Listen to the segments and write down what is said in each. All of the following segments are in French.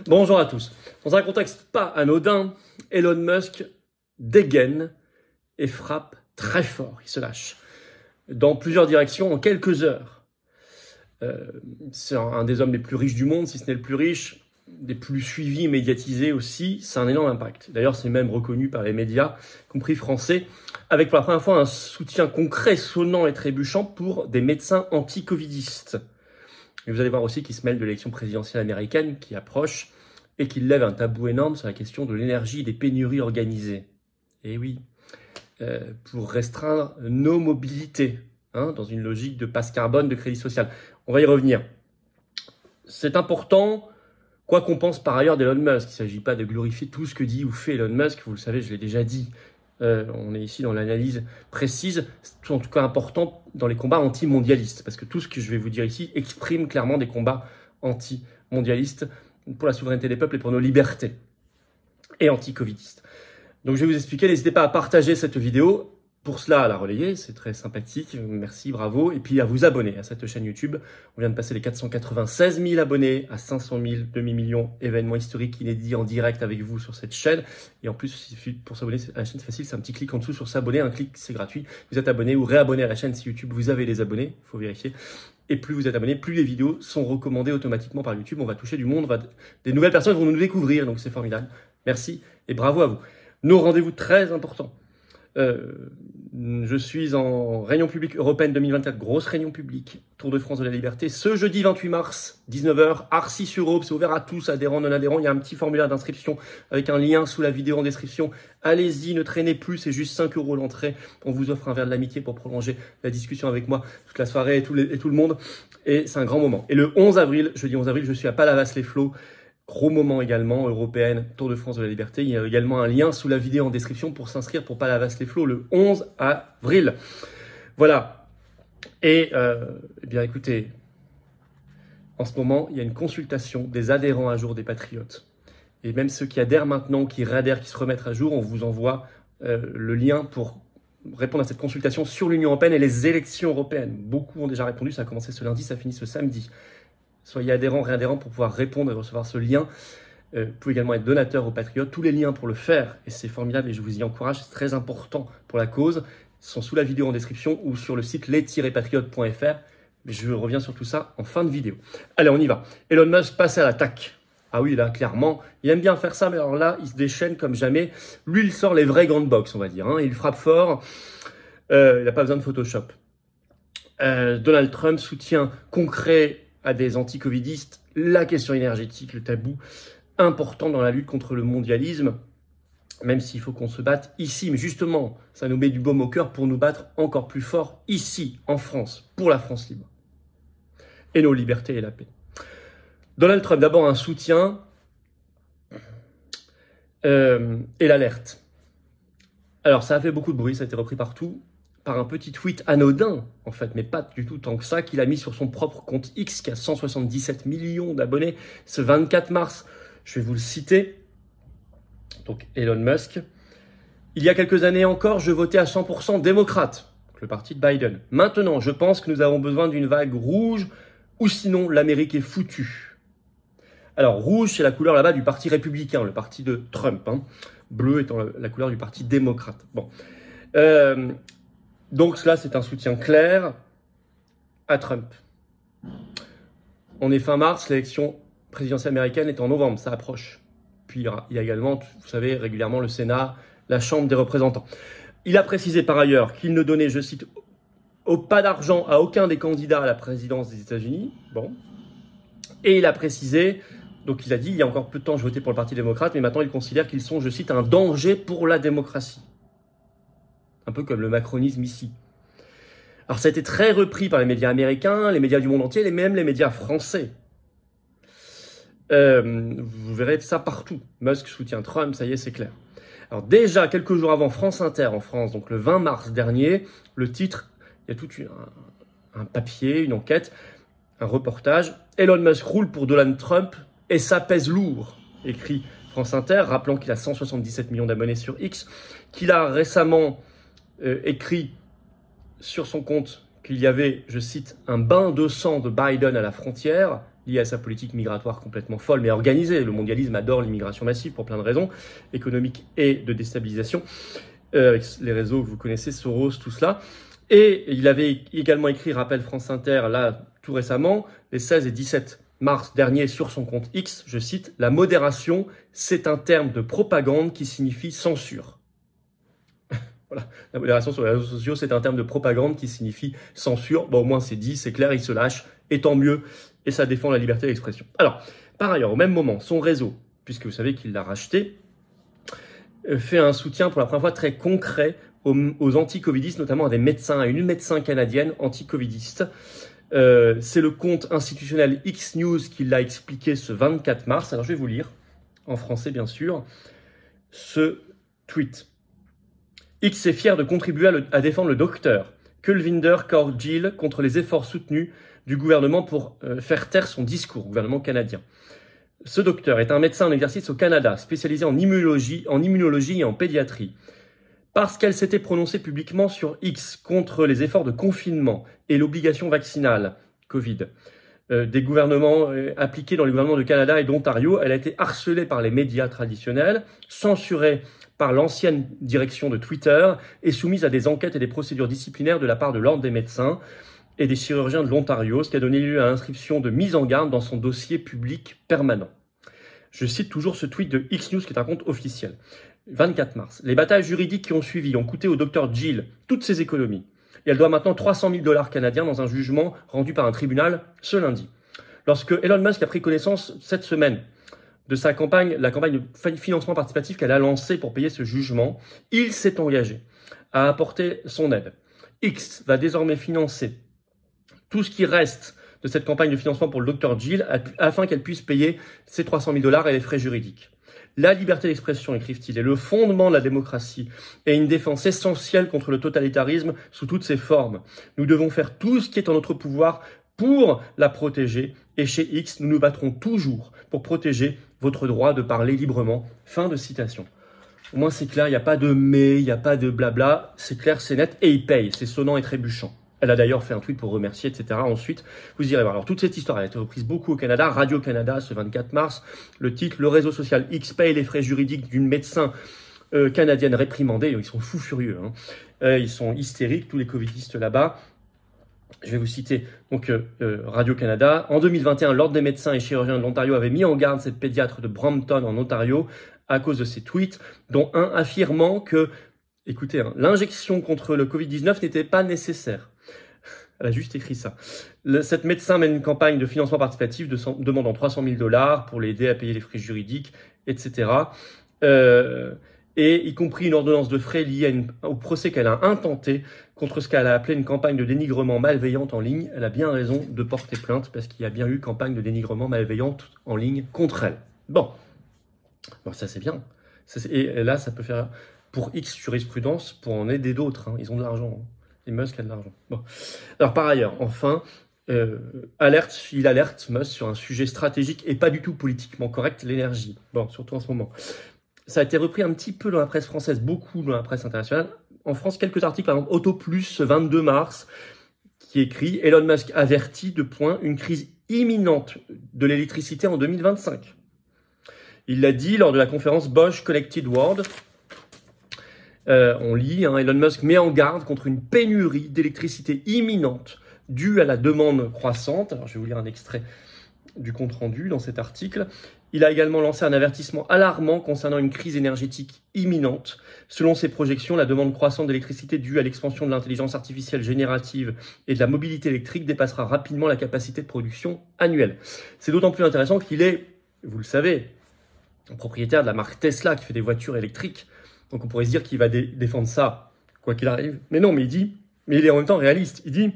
Bonjour à tous. Dans un contexte pas anodin, Elon Musk dégaine et frappe très fort. Il se lâche dans plusieurs directions en quelques heures. C'est un des hommes les plus riches du monde, si ce n'est le plus riche, des plus suivis et médiatisés aussi. C'est un énorme impact. D'ailleurs, c'est même reconnu par les médias, y compris français, avec pour la première fois un soutien concret, sonnant et trébuchant pour des médecins anti-covidistes. Et vous allez voir aussi qu'il se mêle de l'élection présidentielle américaine qui approche et qu'il lève un tabou énorme sur la question de l'énergie et des pénuries organisées. Et oui, pour restreindre nos mobilités, dans une logique de passe carbone, de crédit social. On va y revenir. C'est important, quoi qu'on pense par ailleurs d'Elon Musk. Il ne s'agit pas de glorifier tout ce que dit ou fait Elon Musk, vous le savez, je l'ai déjà dit. On est ici dans l'analyse précise, c'est en tout cas important dans les combats anti-mondialistes, parce que tout ce que je vais vous dire ici exprime clairement des combats anti-mondialistes pour la souveraineté des peuples et pour nos libertés, et anti-covidistes. Donc je vais vous expliquer, n'hésitez pas à partager cette vidéo, pour cela à la relayer, c'est très sympathique, merci, bravo, et puis à vous abonner à cette chaîne YouTube. On vient de passer les 496 000 abonnés à 500 000, demi-million, événements historiques inédits en direct avec vous sur cette chaîne. Et en plus, pour s'abonner à la chaîne, c'est facile, c'est un petit clic en dessous sur s'abonner, un clic, c'est gratuit. Vous êtes abonné ou réabonné à la chaîne si YouTube, vous avez les abonnés, il faut vérifier. Et plus vous êtes abonné, plus les vidéos sont recommandées automatiquement par YouTube. On va toucher du monde, des nouvelles personnes vont nous découvrir, donc c'est formidable. Merci et bravo à vous. Nos rendez-vous très importants. Je suis en réunion publique européenne 2024, grosse réunion publique, Tour de France de la Liberté, ce jeudi 28 mars, 19h, Arcis-sur-Aube, c'est ouvert à tous, adhérents, non-adhérents, il y a un petit formulaire d'inscription avec un lien sous la vidéo en description. Allez-y, ne traînez plus, c'est juste 5 € l'entrée, on vous offre un verre de l'amitié pour prolonger la discussion avec moi toute la soirée et tout le monde, et c'est un grand moment. Et le 11 avril, jeudi 11 avril, je suis à Palavas-les-Flots. Gros moment également, européenne, Tour de France de la Liberté. Il y a également un lien sous la vidéo en description pour s'inscrire pour Palavas-les-Flots le 11 avril. Voilà. Et eh bien écoutez, en ce moment, il y a une consultation des adhérents à jour des Patriotes. Et même ceux qui adhèrent maintenant, qui réadhèrent, qui se remettent à jour, on vous envoie le lien pour répondre à cette consultation sur l'Union européenne et les élections européennes. Beaucoup ont déjà répondu, ça a commencé ce lundi, ça finit ce samedi. Soyez adhérents, réadhérents pour pouvoir répondre et recevoir ce lien. Vous pouvez également être donateur aux Patriotes. Tous les liens pour le faire, et c'est formidable et je vous y encourage, c'est très important pour la cause, sont sous la vidéo en description ou sur le site les-patriotes.fr. Je reviens sur tout ça en fin de vidéo. Allez, on y va. Elon Musk passe à l'attaque. Ah oui, là, clairement, il aime bien faire ça, mais alors là, il se déchaîne comme jamais. Lui, il sort les vrais gants de boxe, on va dire. Il frappe fort. Il n'a pas besoin de Photoshop. Donald Trump, soutien concret à des anti-covidistes, la question énergétique, le tabou important dans la lutte contre le mondialisme, même s'il faut qu'on se batte ici. Mais justement, ça nous met du baume au cœur pour nous battre encore plus fort ici, en France, pour la France libre. Et nos libertés et la paix. Donald Trump, d'abord un soutien et l'alerte. Alors, ça a fait beaucoup de bruit, ça a été repris partout, par un petit tweet anodin, en fait, mais pas du tout tant que ça, qu'il a mis sur son propre compte X, qui a 177 millions d'abonnés, ce 24 mars. Je vais vous le citer. Donc, Elon Musk. Il y a quelques années encore, je votais à 100% démocrate, le parti de Biden. Maintenant, je pense que nous avons besoin d'une vague rouge, ou sinon, l'Amérique est foutue. Alors, rouge, c'est la couleur là-bas du parti républicain, le parti de Trump. Bleu étant la couleur du parti démocrate. Bon. Donc cela, c'est un soutien clair à Trump. On est fin mars, l'élection présidentielle américaine est en novembre, ça approche. Puis il y a également, vous savez, régulièrement le Sénat, la Chambre des représentants. Il a précisé par ailleurs qu'il ne donnait, je cite, pas d'argent à aucun des candidats à la présidence des États-Unis. Bon. Et il a précisé, donc il a dit, il y a encore peu de temps, je votais pour le Parti démocrate, mais maintenant il considère qu'ils sont, je cite, un danger pour la démocratie. Un peu comme le macronisme ici. Alors ça a été très repris par les médias américains, les médias du monde entier, et même les médias français. Vous verrez ça partout. Musk soutient Trump, ça y est, c'est clair. Alors déjà, quelques jours avant, France Inter en France, donc le 20 mars dernier, le titre, il y a tout un papier, une enquête, un reportage. Elon Musk roule pour Donald Trump et ça pèse lourd, écrit France Inter, rappelant qu'il a 177 millions d'abonnés sur X, qu'il a récemment écrit sur son compte qu'il y avait, je cite, un bain de sang de Biden à la frontière, lié à sa politique migratoire complètement folle, mais organisée. Le mondialisme adore l'immigration massive pour plein de raisons, économiques et de déstabilisation, avec les réseaux que vous connaissez, Soros, tout cela. Et il avait également écrit, rappel France Inter, là, tout récemment, les 16 et 17 mars dernier sur son compte X, je cite, « La modération, c'est un terme de propagande qui signifie censure ». Voilà, la modération sur les réseaux sociaux, c'est un terme de propagande qui signifie censure. Bon, au moins c'est dit, c'est clair, il se lâche, et tant mieux, et ça défend la liberté d'expression. Alors, par ailleurs, au même moment, son réseau, puisque vous savez qu'il l'a racheté, fait un soutien pour la première fois très concret aux anti-covidistes, notamment à des médecins, à une médecin canadienne anti-covidiste. C'est le compte institutionnel X News qui l'a expliqué ce 24 mars. Alors je vais vous lire, en français bien sûr, ce tweet. X est fier de contribuer à défendre le docteur Kulvinder Kaur Gill contre les efforts soutenus du gouvernement pour faire taire son discours, gouvernement canadien. Ce docteur est un médecin en exercice au Canada, spécialisé en immunologie et en pédiatrie. Parce qu'elle s'était prononcée publiquement sur X contre les efforts de confinement et l'obligation vaccinale Covid des gouvernements appliqués dans les gouvernements de Canada et d'Ontario, elle a été harcelée par les médias traditionnels, censurée par l'ancienne direction de Twitter et soumise à des enquêtes et des procédures disciplinaires de la part de l'Ordre des médecins et des chirurgiens de l'Ontario, ce qui a donné lieu à l'inscription de mise en garde dans son dossier public permanent. Je cite toujours ce tweet de X News qui est un compte officiel. 24 mars. Les batailles juridiques qui ont suivi ont coûté au Dr Gill toutes ses économies. Et elle doit maintenant 300 000 $ canadiens dans un jugement rendu par un tribunal ce lundi. Lorsque Elon Musk a pris connaissance cette semaine de sa campagne, la campagne de financement participatif qu'elle a lancée pour payer ce jugement, il s'est engagé à apporter son aide. X va désormais financer tout ce qui reste de cette campagne de financement pour le Dr Gill afin qu'elle puisse payer ses 300 000 $ et les frais juridiques. La liberté d'expression, écrivent-ils, est le fondement de la démocratie et une défense essentielle contre le totalitarisme sous toutes ses formes. Nous devons faire tout ce qui est en notre pouvoir pour la protéger et chez X, nous nous battrons toujours pour protéger votre droit de parler librement. Fin de citation. Au moins c'est clair, il n'y a pas de mais, il n'y a pas de blabla, c'est clair, c'est net et il paye, c'est sonnant et trébuchant. Elle a d'ailleurs fait un tweet pour remercier, etc. Ensuite, vous irez voir. Alors, toute cette histoire a été reprise beaucoup au Canada. Radio-Canada, ce 24 mars. Le titre, le réseau social X paye les frais juridiques d'une médecin canadienne réprimandée. Ils sont fous furieux. Ils sont hystériques, tous les covidistes là-bas. Je vais vous citer donc Radio-Canada. En 2021, l'Ordre des médecins et chirurgiens de l'Ontario avait mis en garde cette pédiatre de Brampton en Ontario à cause de ses tweets, dont un affirmant que, écoutez, l'injection contre le Covid-19 n'était pas nécessaire. Elle a juste écrit ça. Cette médecin mène une campagne de financement participatif demandant 300 000 $ pour l'aider à payer les frais juridiques, etc. Et y compris une ordonnance de frais liée au procès qu'elle a intenté contre ce qu'elle a appelé une campagne de dénigrement malveillante en ligne. Elle a bien raison de porter plainte parce qu'il y a bien eu campagne de dénigrement malveillante en ligne contre elle. Bon ça c'est bien. Et là, ça peut faire pour X jurisprudence pour en aider d'autres. Ils ont de l'argent. Et Musk a de l'argent. Bon. Alors par ailleurs, enfin, il alerte Musk sur un sujet stratégique et pas du tout politiquement correct, l'énergie. Bon, surtout en ce moment. Ça a été repris un petit peu dans la presse française, beaucoup dans la presse internationale. En France, quelques articles, par exemple, Auto Plus, ce 22 mars, qui écrit « Elon Musk avertit de une crise imminente de l'électricité en 2025 ». Il l'a dit lors de la conférence Bosch Connected World. On lit, Elon Musk met en garde contre une pénurie d'électricité imminente due à la demande croissante. Alors, je vais vous lire un extrait du compte-rendu dans cet article. Il a également lancé un avertissement alarmant concernant une crise énergétique imminente. Selon ses projections, la demande croissante d'électricité due à l'expansion de l'intelligence artificielle générative et de la mobilité électrique dépassera rapidement la capacité de production annuelle. C'est d'autant plus intéressant qu'il est, vous le savez, propriétaire de la marque Tesla qui fait des voitures électriques. Donc on pourrait se dire qu'il va défendre ça, quoi qu'il arrive. Mais non, mais il est en même temps réaliste. Il dit,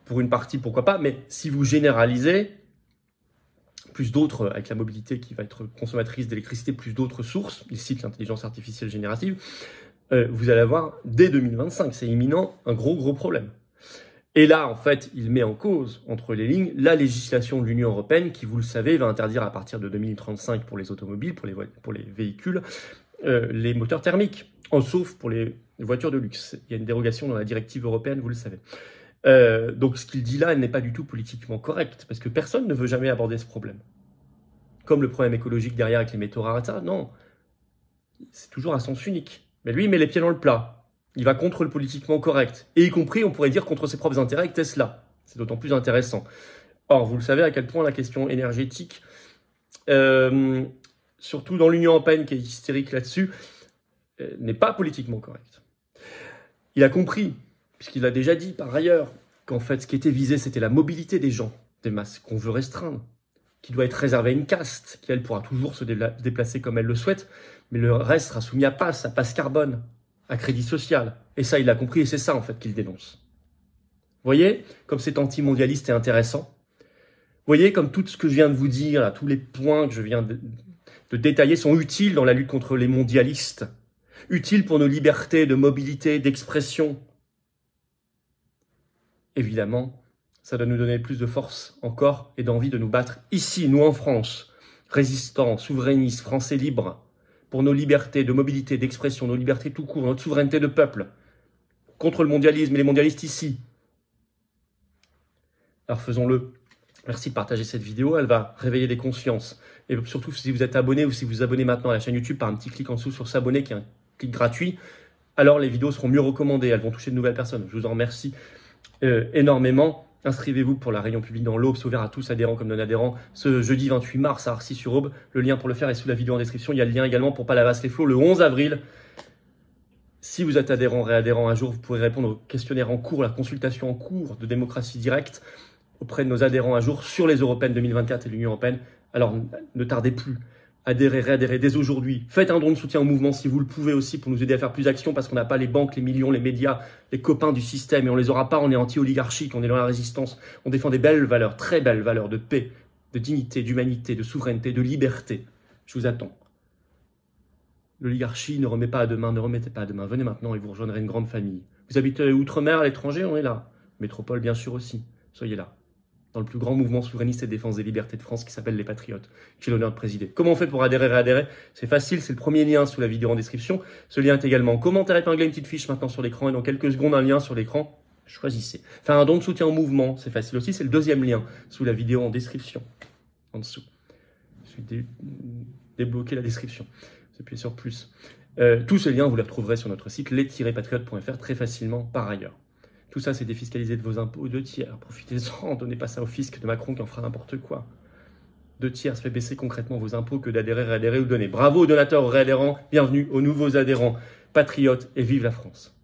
pour une partie, pourquoi pas, mais si vous généralisez, plus d'autres, avec la mobilité qui va être consommatrice d'électricité, plus d'autres sources, il cite l'intelligence artificielle générative, vous allez avoir, dès 2025, c'est imminent, un gros problème. Et là, en fait, il met en cause, entre les lignes, la législation de l'Union européenne qui, vous le savez, va interdire à partir de 2035 pour les automobiles, pour les véhicules, les moteurs thermiques, sauf pour les voitures de luxe. Il y a une dérogation dans la directive européenne, vous le savez. Donc ce qu'il dit là, elle n'est pas du tout politiquement correct, parce que personne ne veut jamais aborder ce problème. Comme le problème écologique derrière avec les métaux rares, ça, non. C'est toujours à sens unique. Mais lui, il met les pieds dans le plat. Il va contre le politiquement correct. Et y compris, on pourrait dire, contre ses propres intérêts avec Tesla. C'est d'autant plus intéressant. Or, vous le savez à quel point la question énergétique, surtout dans l'Union européenne qui est hystérique là-dessus, n'est pas politiquement correcte. Il a compris, puisqu'il l'a déjà dit par ailleurs, qu'en fait, ce qui était visé, c'était la mobilité des gens, des masses, qu'on veut restreindre, qui doit être réservée à une caste, qui, elle, pourra toujours se déplacer comme elle le souhaite, mais le reste sera soumis à passe carbone, à crédit social. Et ça, il l'a compris, et c'est ça, en fait, qu'il dénonce. Vous voyez, comme c'est anti-mondialiste et intéressant. Vous voyez, comme tout ce que je viens de vous dire, là, tous les points que je viens de détailler sont utiles dans la lutte contre les mondialistes, utiles pour nos libertés de mobilité, d'expression. Évidemment, ça doit nous donner plus de force encore et d'envie de nous battre ici, nous en France, résistants, souverainistes, Français libres, pour nos libertés de mobilité, d'expression, nos libertés tout court, notre souveraineté de peuple, contre le mondialisme et les mondialistes ici. Alors faisons-le. Merci de partager cette vidéo, elle va réveiller des consciences. Et surtout, si vous êtes abonné ou si vous vous abonnez maintenant à la chaîne YouTube par un petit clic en dessous sur s'abonner, qui est un clic gratuit, alors les vidéos seront mieux recommandées, elles vont toucher de nouvelles personnes. Je vous en remercie énormément. Inscrivez-vous pour la réunion publique dans l'Aube, c'est ouvert à tous, adhérents comme non-adhérents, ce jeudi 28 mars à Arcis-sur-Aube. Le lien pour le faire est sous la vidéo en description. Il y a le lien également pour Palavas-les-Flots le 11 avril. Si vous êtes adhérent, réadhérent un jour, vous pourrez répondre au questionnaire en cours, la consultation en cours de démocratie directe auprès de nos adhérents un jour sur les européennes 2024 et l'Union européenne. Alors ne tardez plus, adhérez, réadhérez dès aujourd'hui. Faites un don de soutien au mouvement si vous le pouvez aussi pour nous aider à faire plus d'action parce qu'on n'a pas les banques, les millions, les médias, les copains du système et on les aura pas. On est anti-oligarchique, on est dans la résistance. On défend des belles valeurs, très belles valeurs de paix, de dignité, d'humanité, de souveraineté, de liberté. Je vous attends. L'oligarchie ne remet pas à demain, ne remettez pas à demain. Venez maintenant et vous rejoindrez une grande famille. Vous habitez outre-mer, à l'étranger, on est là. Métropole, bien sûr aussi. Soyez là. Dans le plus grand mouvement souverainiste et de défense des libertés de France qui s'appelle les Patriotes, que j'ai l'honneur de présider. Comment on fait pour adhérer, réadhérer? C'est facile, c'est le premier lien sous la vidéo en description. Ce lien est également en commentaire épinglé, une petite fiche maintenant sur l'écran et dans quelques secondes un lien sur l'écran. Choisissez. Faire un don de soutien au mouvement, c'est facile aussi, c'est le deuxième lien sous la vidéo en description, en dessous. Je vais débloquer la description. Vous appuyez sur plus. Tous ces liens, vous les retrouverez sur notre site les-patriotes.fr très facilement par ailleurs. Tout ça, c'est défiscalisé de vos impôts. 2 tiers, profitez-en, donnez pas ça au fisc de Macron qui en fera n'importe quoi. 2 tiers, ça fait baisser concrètement vos impôts que d'adhérer, réadhérer ou donner. Bravo aux donateurs, aux réadhérents, bienvenue aux nouveaux adhérents, patriotes et vive la France.